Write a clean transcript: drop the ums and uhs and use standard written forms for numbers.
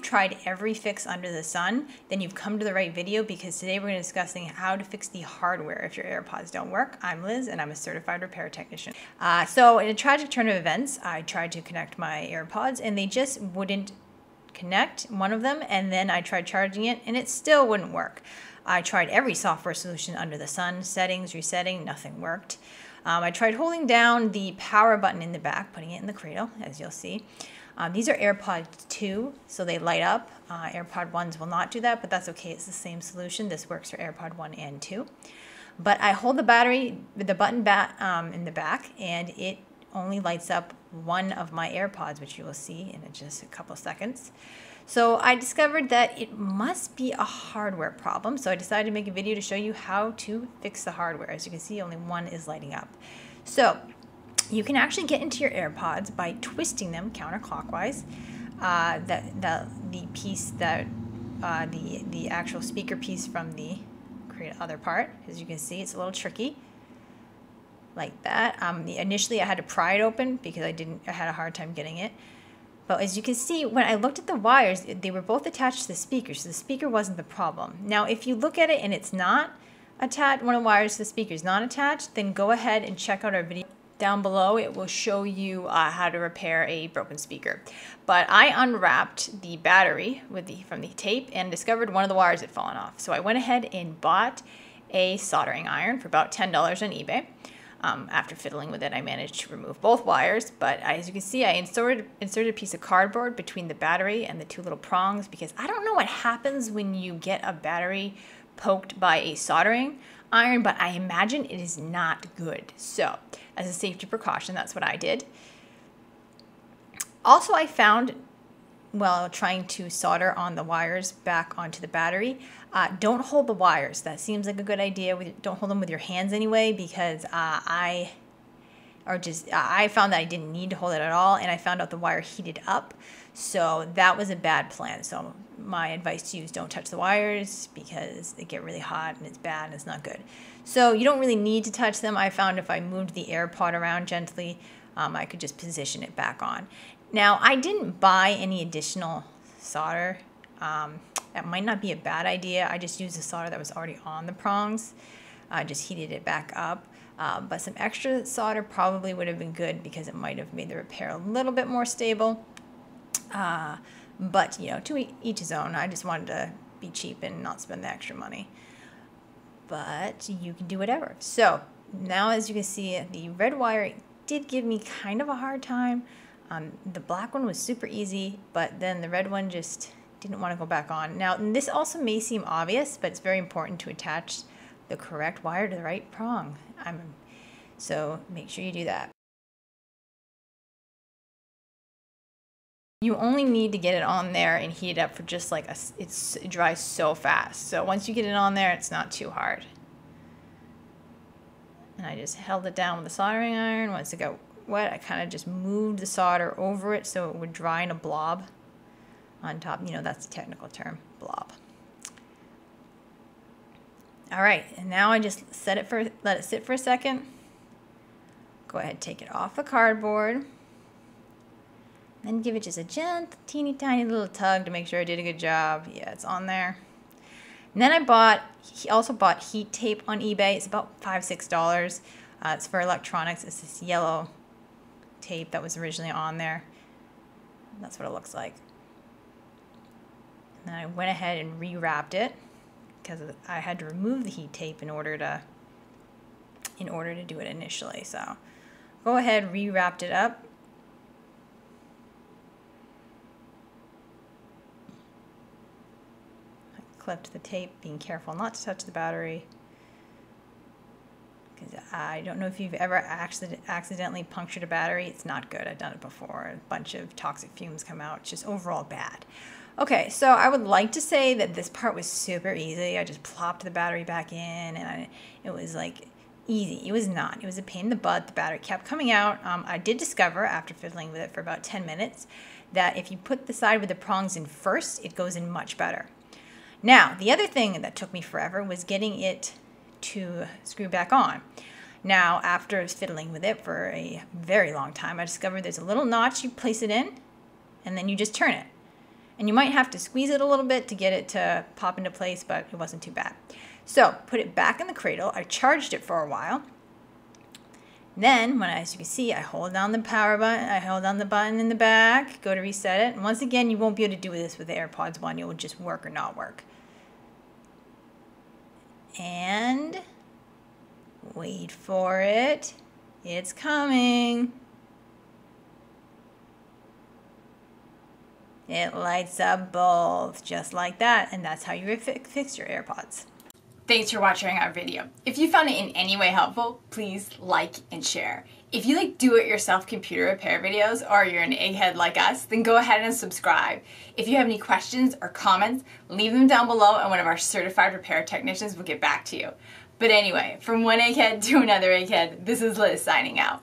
Tried every fix under the sun, then you've come to the right video, because today we're going to be discussing how to fix the hardware if your AirPods don't work. I'm Liz and I'm a certified repair technician. So in a tragic turn of events, I tried to connect my AirPods and they just wouldn't connect, one of them, and then I tried charging it and it still wouldn't work. I tried every software solution under the sun, settings, resetting, nothing worked. I tried holding down the power button in the back, putting it in the cradle, as you'll see. These are AirPod 2, so they light up. AirPod 1s will not do that, but that's okay. It's the same solution. This works for AirPod 1 and 2. But I hold the battery with the button in the back, and it only lights up one of my AirPods, which you will see in just a couple seconds. So I discovered that it must be a hardware problem, so I decided to make a video to show you how to fix the hardware. As you can see, only one is lighting up. So you can actually get into your AirPods by twisting them counterclockwise. The piece that the actual speaker piece from the other part, as you can see, it's a little tricky, like that. Initially, I had to pry it open because I had a hard time getting it. But as you can see, when I looked at the wires, they were both attached to the speaker, so the speaker wasn't the problem. Now, if you look at it and it's not attached, one of the wires to the speaker is not attached, then go ahead and check out our video. Down below, it will show you how to repair a broken speaker. But I unwrapped the battery from the tape and discovered one of the wires had fallen off. So I went ahead and bought a soldering iron for about $10 on eBay. After fiddling with it, I managed to remove both wires, but as you can see, I inserted a piece of cardboard between the battery and the two little prongs, because I don't know what happens when you get a battery poked by a soldering iron, but I imagine it is not good. So as a safety precaution, that's what I did. Also, I found, while trying to solder on the wires back onto the battery, don't hold the wires. That seems like a good idea. Don't hold them with your hands anyway, because I found that I didn't need to hold it at all, and I found out the wire heated up. So that was a bad plan. So my advice to you is don't touch the wires, because they get really hot and it's bad and it's not good. So you don't really need to touch them. I found if I moved the AirPod around gently, I could just position it back on. Now, I didn't buy any additional solder. That might not be a bad idea. I just used the solder that was already on the prongs. I just heated it back up. But some extra solder probably would have been good, because it might have made the repair a little bit more stable. But, you know, to each his own. I just wanted to be cheap and not spend the extra money. But you can do whatever. So now, as you can see, the red wire did give me kind of a hard time. The black one was super easy, but then the red one just didn't want to go back on. Now, this also may seem obvious, but it's very important to attach the correct wire to the right prong. So make sure you do that. You only need to get it on there and heat it up for just like it dries so fast. So once you get it on there, it's not too hard. And I just held it down with the soldering iron. Once it got wet, I kind of just moved the solder over it so it would dry in a blob on top. You know, that's the technical term, blob. All right, and now I just let it sit for a second. Go ahead, take it off the cardboard. Then give it just a gentle, teeny tiny little tug to make sure I did a good job. Yeah, it's on there. And then I also bought heat tape on eBay. It's about $5, $6. It's for electronics. It's this yellow tape that was originally on there. That's what it looks like. And then I went ahead and rewrapped it, because I had to remove the heat tape in order to do it initially. So go ahead, rewrapped it up. Clipped the tape, being careful not to touch the battery, because I don't know if you've ever accidentally punctured a battery. It's not good. I've done it before. A bunch of toxic fumes come out. It's just overall bad. Okay, so I would like to say that this part was super easy. I just plopped the battery back in, and it was like easy. It was not. It was a pain in the butt. The battery kept coming out. I did discover, after fiddling with it for about 10 minutes, that if you put the side with the prongs in first, it goes in much better. Now, the other thing that took me forever was getting it to screw back on. Now, after fiddling with it for a very long time, I discovered there's a little notch you place it in, and then you just turn it. And you might have to squeeze it a little bit to get it to pop into place, but it wasn't too bad. So put it back in the cradle. I charged it for a while. Then, as you can see, I hold down the power button, I hold down the button in the back, go to reset it. And once again, you won't be able to do this with the AirPods 1. It will just work or not work. And wait for it. It's coming. It lights up both, just like that. And that's how you fix your AirPods. Thanks for watching our video. If you found it in any way helpful, please like and share. If you like do-it-yourself computer repair videos or you're an egghead like us, then go ahead and subscribe. If you have any questions or comments, leave them down below and one of our certified repair technicians will get back to you. But anyway, from one egghead to another egghead, this is Liz signing out.